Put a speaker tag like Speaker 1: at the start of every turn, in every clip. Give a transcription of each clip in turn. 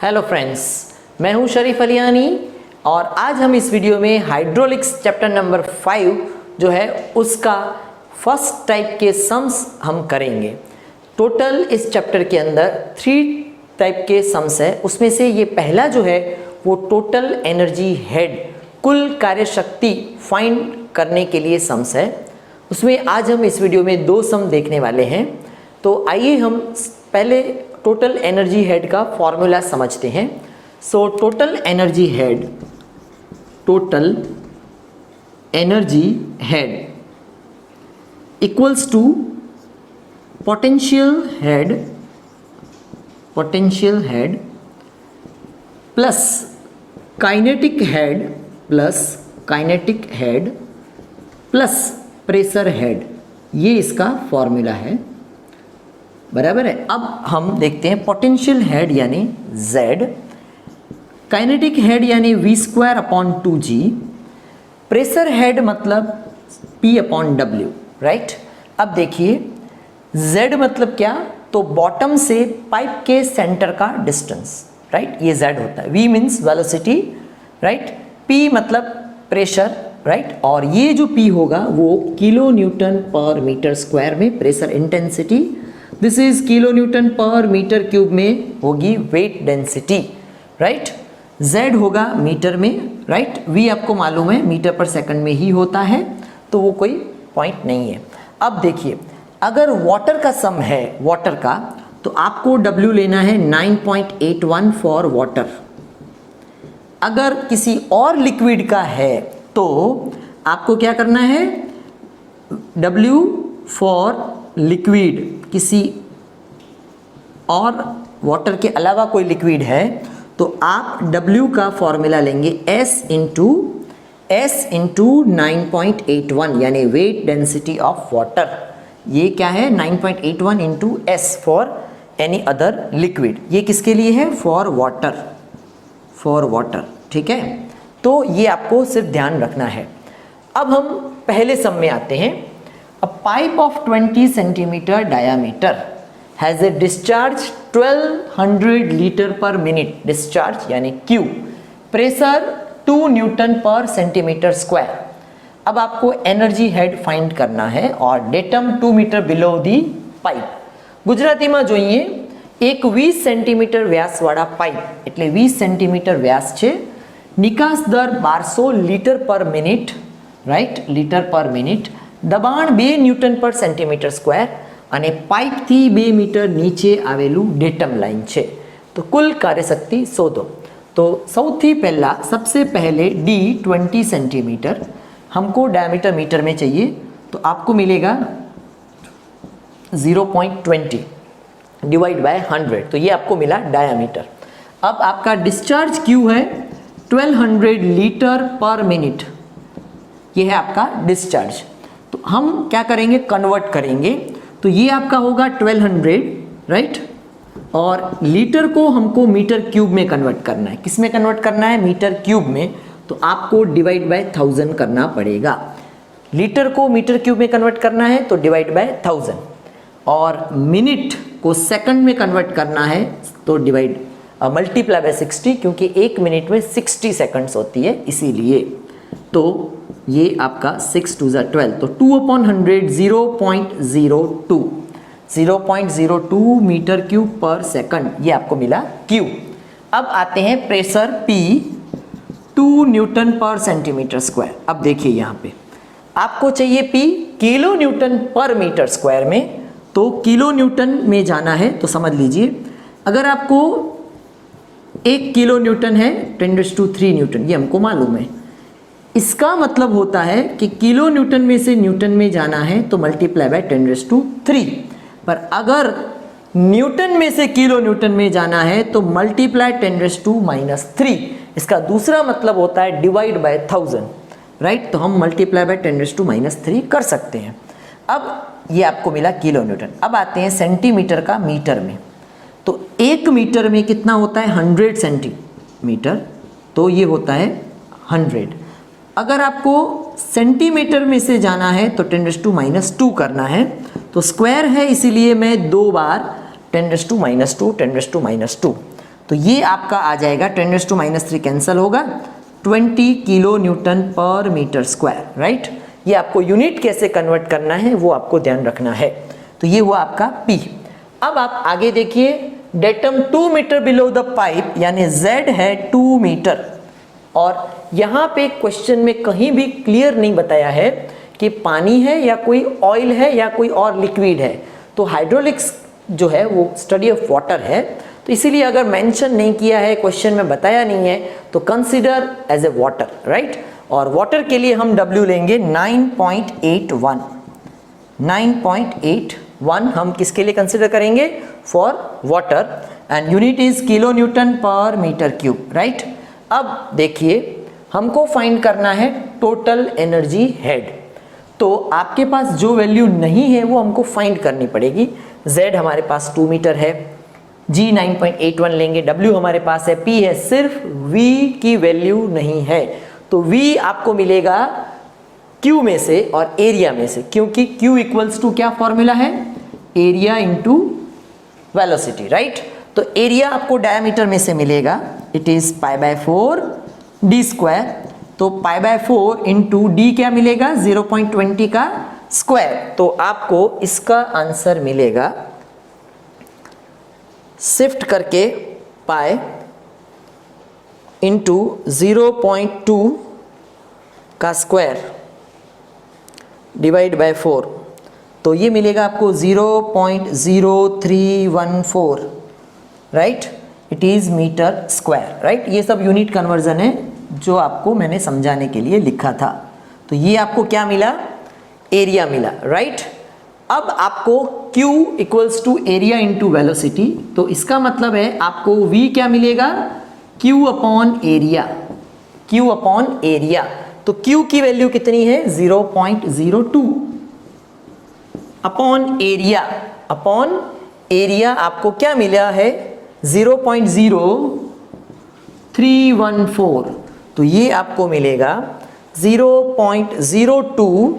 Speaker 1: Hello friends, मैं हूं शरीफ अलियानी और आज हम इस वीडियो में हाइड्रोलिक्स चैप्टर नंबर 5 जो है उसका फर्स्ट टाइप के सम्स हम करेंगे। टोटल इस चैप्टर के अंदर 3 टाइप के सम्स है। उसमें से ये पहला जो है वो टोटल एनर्जी हेड, कुल कार्य शक्ति फाइंड करने के लिए सम्स है। उसमें आज हम इस वीडियो में 2 सम देखने वाले हैं। तो आइए हम पहले टोटल एनर्जी हेड का फॉर्मूला समझते हैं। So total energy head equals to potential head plus kinetic head plus pressure head. ये इसका फॉर्मूला है, बराबर है। अब हम देखते हैं पोटेंशियल हेड यानी Z, काइनेटिक हेड यानी V²/2G, प्रेशर हेड मतलब P/W, राइट। अब देखिए Z मतलब क्या, तो बॉटम से पाइप के सेंटर का डिस्टेंस, राइट, ये Z होता है। V means velocity, right, P मतलब प्रेशर, राइट, और ये जो P होगा वो किलो न्यूटन पर मीटर स्क्वायर में pressure intensity, this is kilo newton पर मीटर क्यूब में होगी वेट डेंसिटी, राइट। Z होगा मीटर में, राइट। V आपको मालूम है मीटर पर सेकंड में ही होता है, तो वो कोई पॉइंट नहीं है। अब देखिए, अगर वाटर का सम है वाटर का, तो आपको W लेना है 9.81 फॉर वाटर। अगर किसी और लिक्विड का है तो आपको क्या करना है, W फॉर लिक्विड, किसी और वाटर के अलावा कोई लिक्विड है तो आप W का फॉर्मूला लेंगे S इंटू 9.81 यानी वेट डेंसिटी ऑफ वाटर। ये क्या है, 9.81 into S for any other liquid. ये किसके लिए है, फॉर वाटर, ठीक है। तो ये आपको सिर्फ ध्यान रखना है। अब हम पहले सम में आते हैं। A pipe of 20 centimeter diameter has a discharge 1200 liter per minute, discharge यानी Q, pressure 2 Newton per centimeter square। अब आपको एनर्जी हेड फाइंड करना है और datum 2 metre below the pipe. ગુજરાતીમાં જોઈએ, એક 20 સેન્ટીમીટર વ્યાસવાળા પાઇપ એટલે 20 સેન્ટીમીટર વ્યાસ છે, નિકાસ દર 1200 લીટર પર મિનિટ, રાઈટ, લીટર પર મિનિટ, દબાણ 2 ન્યૂટન પર સેન્ટીમીટર સ્ક્વેર અને પાઇપથી 2 મીટર નીચે આવેલું ડેટમ લાઇન છે। તો કુલ કાર્યશક્તિ શોધો। तो સૌથી પહેલા सबसे पहले D 20 सेंटीमीटर, हमको डायमीटर मीटर में चाहिए, तो आपको मिलेगा 0.20 डिवाइड बाय 100, तो ये आपको मिला डायमीटर। अब आपका डिस्चार्ज Q है 1200 लीटर पर मिनट, ये है आपका डिस्चार्ज। तो हम क्या करेंगे, कन्वर्ट करेंगे, तो ये आपका होगा 1200, राइट, और लीटर को हमको मीटर क्यूब में कन्वर्ट करना है। किस में कन्वर्ट करना है, मीटर क्यूब में, तो आपको डिवाइड बाय 1000 करना पड़ेगा। लीटर को मीटर क्यूब में कन्वर्ट करना है तो डिवाइड बाय 1000, और मिनट को सेकंड में कन्वर्ट करना है तो डिवाइड मल्टीप्लाई बाय 60, क्योंकि 1 मिनट में 60 सेकंड्स होती है, इसीलिए। तो ये आपका 6 2 12, तो 2/100 0.02 मीटर क्यूब पर सेकंड, ये आपको मिला Q। अब आते हैं प्रेशर P 2 न्यूटन पर सेंटीमीटर स्क्वायर। अब देखिए यहाँ पे आपको चाहिए P किलो न्यूटन पर मीटर स्क्वायर में, तो किलो न्यूटन में जाना है तो समझ लीजिए, अगर आपको 1 किलो न्यूटन है 10⁻³ न्यूटन, ये हमको मालूम है। इसका मतलब होता है कि किलो न्यूटन में से न्यूटन में जाना है तो मल्टीप्लाई बाय 10⁻3, पर अगर न्यूटन में से किलो न्यूटन में जाना है तो मल्टीप्लाई 10⁻³ इसका दूसरा मतलब होता है डिवाइड बाय 1000, राइट। तो हम मल्टीप्लाई बाय 10⁻³ कर सकते हैं। अब ये आपको मिला किलो न्यूटन। अब आते हैं सेंटीमीटर का मीटर में, तो 1 मीटर में कितना होता है, 100 सेंटीमीटर, तो ये होता है 100। अगर आपको सेंटीमीटर में से जाना है तो 10⁻² करना है, तो स्क्वायर है इसीलिए मैं 2 बार 10⁻², 10⁻², तो ये आपका आ जाएगा 10⁻³ कैंसिल होगा, 20 किलो न्यूटन पर मीटर स्क्वायर, राइट। ये आपको यूनिट कैसे कन्वर्ट करना है वो आपको ध्यान रखना है। तो ये हुआ आपका P। अब आप आगे देखिए, datum 2 metre below the pipe, यानी Z है 2 मीटर, और यहाँ पे क्वेश्चन में कहीं भी क्लियर नहीं बताया है कि पानी है या कोई ऑयल है या कोई और लिक्विड है। तो हाइड्रोलिक्स जो है वो स्टडी ऑफ वाटर है, तो इसीलिए अगर मेंशन नहीं किया है, क्वेश्चन में बताया नहीं है, तो consider as a water, right. और वाटर के लिए हम W लेंगे 9.81। 9.81 हम किसके लिए कंसीडर करेंगे? For water, and unit is kilo newton पर मीटर क्यूब, राइट। अब देखिए, हमको फाइंड करना है टोटल एनर्जी हेड। तो आपके पास जो वैल्यू नहीं है वो हमको फाइंड करनी पड़ेगी। Z हमारे पास 2 मीटर है, G 9.81 लेंगे, W हमारे पास है, P है, सिर्फ V की वैल्यू नहीं है। तो V आपको मिलेगा Q में से और एरिया में से, क्योंकि Q इक्वल्स टू क्या फॉर्मूला है? Area into velocity, right. तो एरिया आपको डायमीटर में से मिलेगा, इट इज π/4 d स्क्वायर। तो π/4 इंटू डी क्या मिलेगा? 0.20 का स्क्वायर। तो आपको इसका आंसर मिलेगा, शिफ्ट करके पाई इंटू 0.2 का स्क्वायर डिवाइड बाय 4, तो ये मिलेगा आपको 0.0314, right. It is metre square, right. ये सब यूनिट कन्वर्जन है जो आपको मैंने समझाने के लिए लिखा था। तो ये आपको क्या मिला? एरिया मिला, राइट। अब आपको Q equals to area into velocity, तो इसका मतलब है आपको V क्या मिलेगा? Q upon area, Q upon area. तो Q की वैल्यू कितनी है? 0.02 अपॉन एरिया। अपॉन एरिया आपको क्या मिला है? 0.0314। तो ये आपको मिलेगा 0.02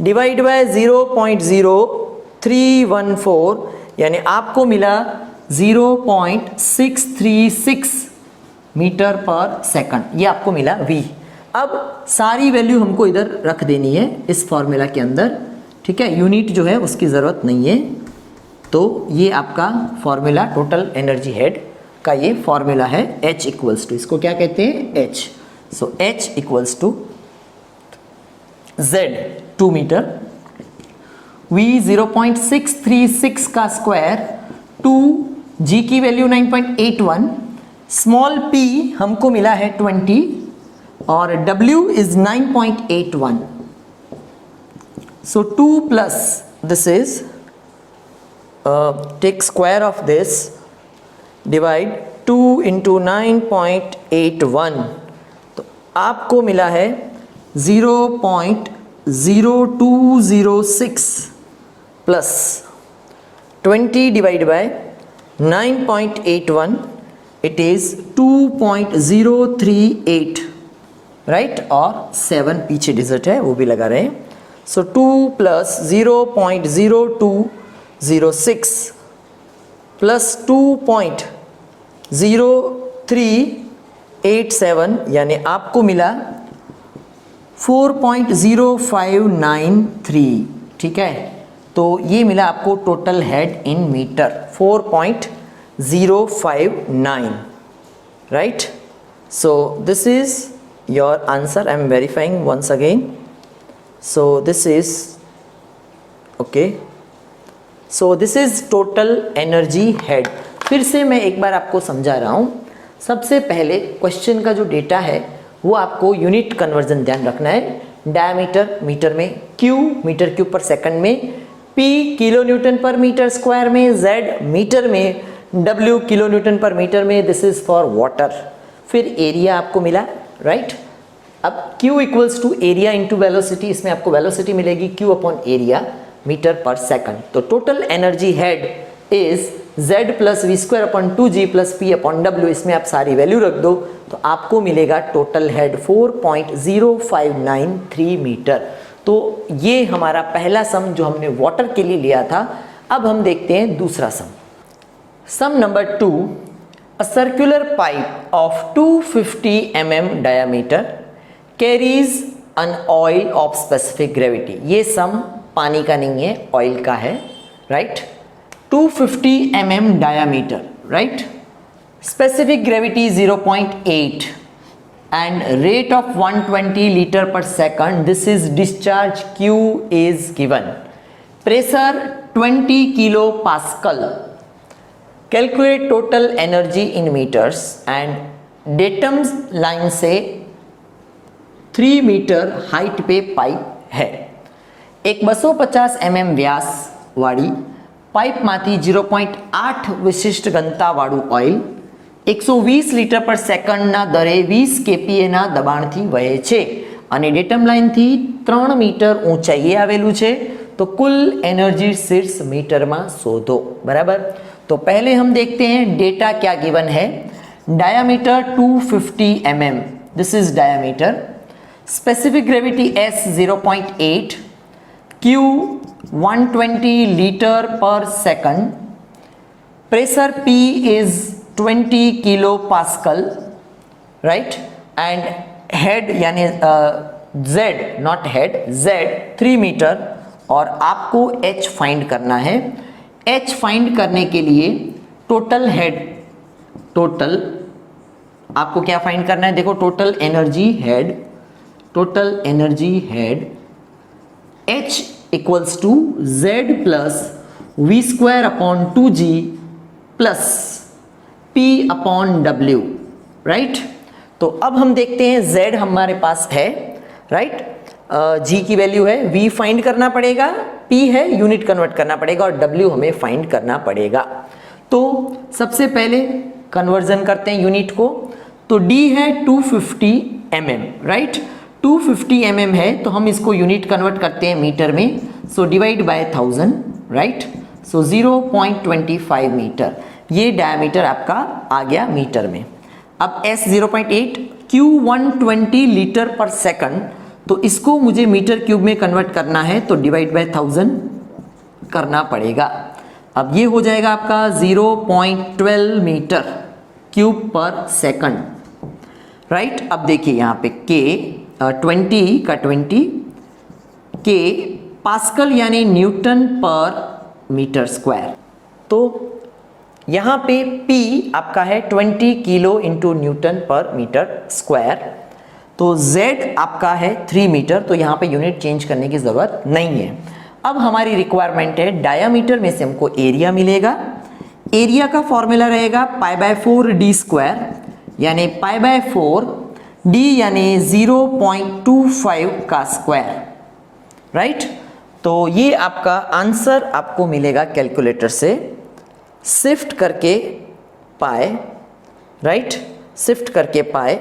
Speaker 1: डिवाइड बाय 0.0314, यानी आपको मिला 0.636 मीटर पर सेकंड। ये आपको मिला V। अब सारी वैल्यू हमको इधर रख देनी है इस फॉर्मूला के अंदर, ठीक है। यूनिट जो है उसकी ज़रूरत नहीं है। तो ये आपका फॉर्मूला टोटल एनर्जी हेड का ये फॉर्मूला है, H इक्वल्स टू, इसको क्या कहते हैं? H। So H equals to Z 2 metre, V 0.636 का स्क्वायर, 2, G की वैल्यू 9.81, स्मॉल p हमको मिला है 20 और W is 9.81। So 2 plus this is take square of this divide 2 into 9.81, तो आपको मिला है 0.0206 plus 20 divide by 9.81, it is 2.038, right. और 7 पीछे डिजिट है वो भी लगा रहे हैं। सो 2 प्लस 0.0206 प्लस 2.0387, यानी आपको मिला 4.0593, ठीक है। तो ये मिला आपको total head in metre 4.059, right. So this is your answer. I am verifying once again. So this is okay. So this is total energy head. फिर से मैं एक बार आपको समझा रहा हूँ। सबसे पहले क्वेश्चन का जो डेटा है वो आपको यूनिट कन्वर्जन ध्यान रखना है। डायमीटर मीटर में, Q मीटर क्यूब पर सेकंड में, P किलो न्यूटन पर मीटर स्क्वायर में, Z मीटर में, W किलो न्यूटन पर मीटर में। This is for water. फिर एरिया आपको मिला, राइट। अब Q equals to area into velocity, इसमें आपको वेलोसिटी मिलेगी Q अपॉन एरिया मीटर पर सेकंड। तो total energy head is Z plus V square upon 2G plus P upon W। इसमें आप सारी वैल्यू रख दो तो आपको मिलेगा टोटल हेड 4.0593 मीटर। तो ये हमारा पहला सम जो हमने वाटर के लिए लिया था। अब हम देखते हैं दूसरा सम। सम number 2, A circular pipe of 250 mm diameter carries an oil of specific gravity. ये सम पानी का नहीं है, ऑयल का है, right? 250 mm diameter, right? Specific gravity 0.8 and rate of 120 liter per second. This is discharge Q is given. Pressure 20 kilopascal. Calculate total energy in meters and datum line से 3 metre height पे pipe है. एक 250 mm व्यास वाળી pipe માંથી 0.8 વિશિષ્ટ ઘનતા વાળું oil 120 litre પર સેકન્ડના દરે 20 kPa ના દબાણથી વહે છે અને ડેટમ લાઇનથી 3 મીટર ઊંચાઈએ આવેલું છે. तो कुल एनर्जी शीर्ष मीटर में शोधो. बराबर. तो पहले हम देखते हैं डेटा क्या गिवन है. Diameter 250 mm, this is diameter. Specific gravity S 0.8, Q 120 litre per second, pressure P is 20 kilo pascal, right, and head यानी Z nought head, Z 3 metre, और आपको H फाइंड करना है. H फाइंड करने के लिए टोटल हेड, टोटल आपको क्या फाइंड करना है, देखो total energy head, total energy head H equals to Z plus V square upon 2G plus P upon W, right. तो अब हम देखते हैं Z हमारे पास है, राइट. G की वैल्यू है, V फाइंड करना पड़ेगा, P है यूनिट कन्वर्ट करना पड़ेगा, और W हमें फाइंड करना पड़ेगा. तो सबसे पहले कन्वर्जन करते हैं यूनिट को. तो D है 250 mm, राइट. 250 mm है तो हम इसको यूनिट कन्वर्ट करते हैं मीटर में. So divide by 1000, right. So 0.25 metre, ये डायमीटर आपका आ गया मीटर में. अब S 0.8, Q 120 litre per second, तो इसको मुझे मीटर क्यूब में कन्वर्ट करना है, तो डिवाइड बाय 1000 करना पड़ेगा. अब ये हो जाएगा आपका 0.12 मीटर क्यूब पर सेकंड, राइट. अब देखिए यहाँ पे K 20 का 20, K पास्कल यानी न्यूटन पर मीटर स्क्वायर. तो यहाँ पे P आपका है 20 किलो इंटू न्यूटन पर मीटर स्क्वायर. तो Z आपका है 3 मीटर, तो यहाँ पे यूनिट चेंज करने की ज़रूरत नहीं है. अब हमारी रिक्वायरमेंट है डायामीटर में से हमको एरिया मिलेगा. एरिया का फॉर्मूला रहेगा π/4 d स्क्वायर, यानी π/4 d यानी 0.25 का स्क्वायर, राइट. तो ये आपका आंसर आपको मिलेगा कैलकुलेटर से. शिफ्ट करके पाए, राइट, शिफ्ट करके पाए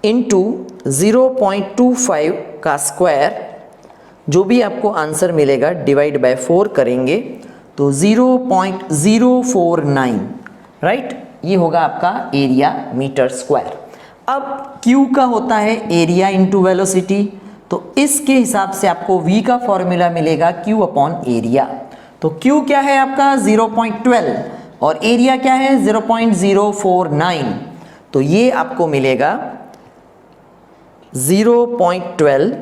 Speaker 1: इंटू 0.25 का स्क्वायर, जो भी आपको आंसर मिलेगा डिवाइड बाय 4 करेंगे तो 0.049, राइट. ये होगा आपका एरिया मीटर स्क्वायर. अब Q का होता है एरिया इंटू वेलोसिटी, तो इसके हिसाब से आपको V का फॉर्मूला मिलेगा Q अपॉन एरिया. तो Q क्या है आपका 0.12 और एरिया क्या है 0.049, तो ये आपको मिलेगा 0.12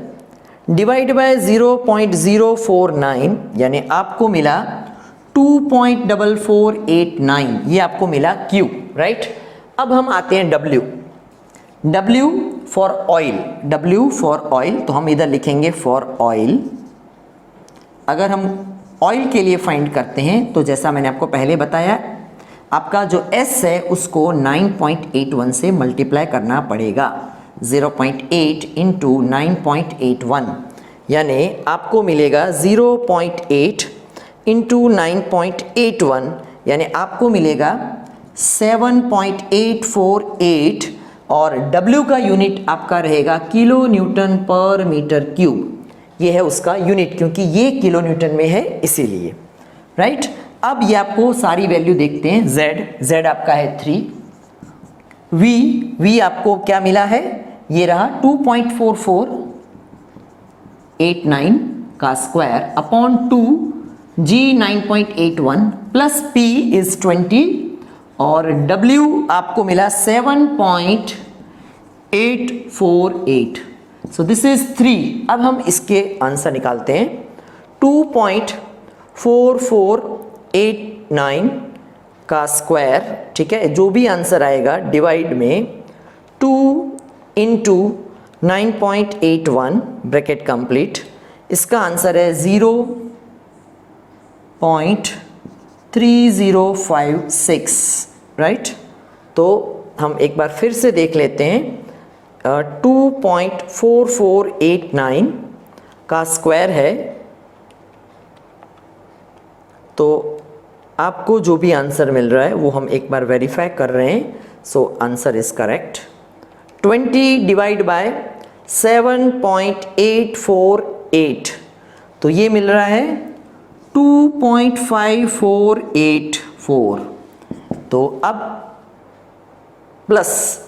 Speaker 1: डिवाइड बाय 0.049, यानी आपको मिला 2.4489, ये आपको मिला Q, राइट. अब हम आते हैं W. W for oil, W for oil, तो हम इधर लिखेंगे फॉर ऑयल. अगर हम ऑयल के लिए फाइंड करते हैं तो जैसा मैंने आपको पहले बताया, आपका जो S है उसको 9.81 से मल्टीप्लाई करना पड़ेगा. 0.8 इंटू 9.81, यानी आपको मिलेगा 0.8 इंटू 9.81, यानी आपको मिलेगा 7.848, और W का यूनिट आपका रहेगा किलो न्यूटन पर मीटर क्यूब. ये है उसका यूनिट, क्योंकि ये किलो न्यूटन में है इसीलिए, राइट. अब ये आपको सारी वैल्यू देखते हैं. Z आपका है 3, V आपको क्या मिला है, ये रहा 2.4489 का square upon 2, G 9.81 plus P is 20, और W आपको मिला 7.848। सो दिस इज 3। अब हम इसके आंसर निकालते हैं। 2.4489 का स्क्वायर, ठीक है, जो भी आंसर आएगा डिवाइड में 2 इंटू 9.81 ब्रैकेट कंप्लीट, इसका आंसर है 0.3056, राइट। तो हम एक बार फिर से देख लेते हैं। 2.4489 का स्क्वायर है, तो आपको जो भी आंसर मिल रहा है वो हम एक बार वेरीफाई कर रहे हैं। So answer is correct. 20 divide bye 7.848, तो ये मिल रहा है 2.5484। तो अब प्लस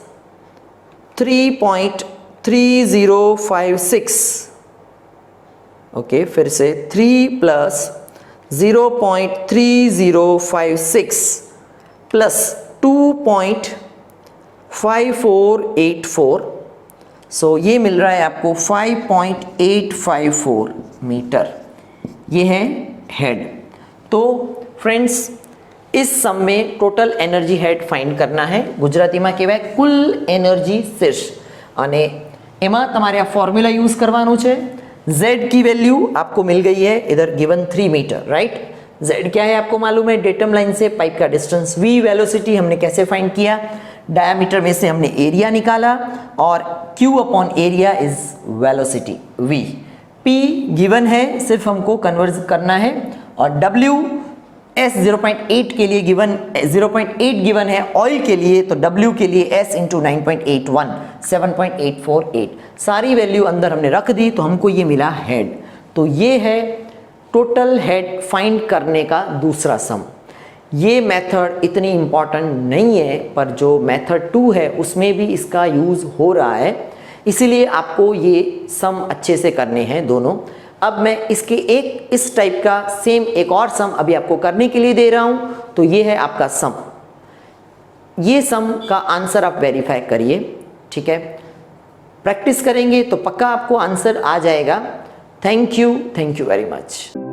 Speaker 1: 3.3056, ओके, फिर से 3 प्लस 0.3056 प्लस 2.5484, सो ये मिल रहा है आपको 5.854 मीटर। ये है हेड। तो फ्रेंड्स, इस सम में टोटल एनर्जी हेड फाइंड करना है। ગુજરાતીમાં કહેવાય કુલ એનર્જી શીર્ષ, અને એમાં તમારે આ ફોર્મ્યુલા યુઝ કરવાનું છે। Z की वैल्यू आपको मिल गई है इधर गिवन 3 मीटर, राइट। Z क्या है आपको मालूम है, डेटम लाइन से पाइप का डिस्टेंस। V वेलोसिटी हमने कैसे फाइंड किया, डायमीटर में से हमने एरिया निकाला, और Q upon area is velocity V। P given है, सिर्फ हमको कन्वर्ट करना है, और W S 0.8 के लिए गिवन 0.8 गिवन है। ऑयल के लिए तो W के लिए S इंटू 9.81 7.848, सारी वैल्यू अंदर हमने रख दी, तो हमको ये मिला हेड। तो ये है टोटल हेड फाइंड करने का दूसरा सम। ये मेथड इतनी इम्पॉर्टेंट नहीं है, पर जो मेथड 2 है उसमें भी इसका यूज़ हो रहा है, इसीलिए आपको ये सम अच्छे से करने हैं दोनों। अब मैं इसके एक इस टाइप का सेम एक और सम अभी आपको करने के लिए दे रहा हूं। तो ये है आपका सम। ये सम का आंसर आप वेरीफाई करिए, ठीक है। प्रैक्टिस करेंगे तो पक्का आपको आंसर आ जाएगा। Thank you very much.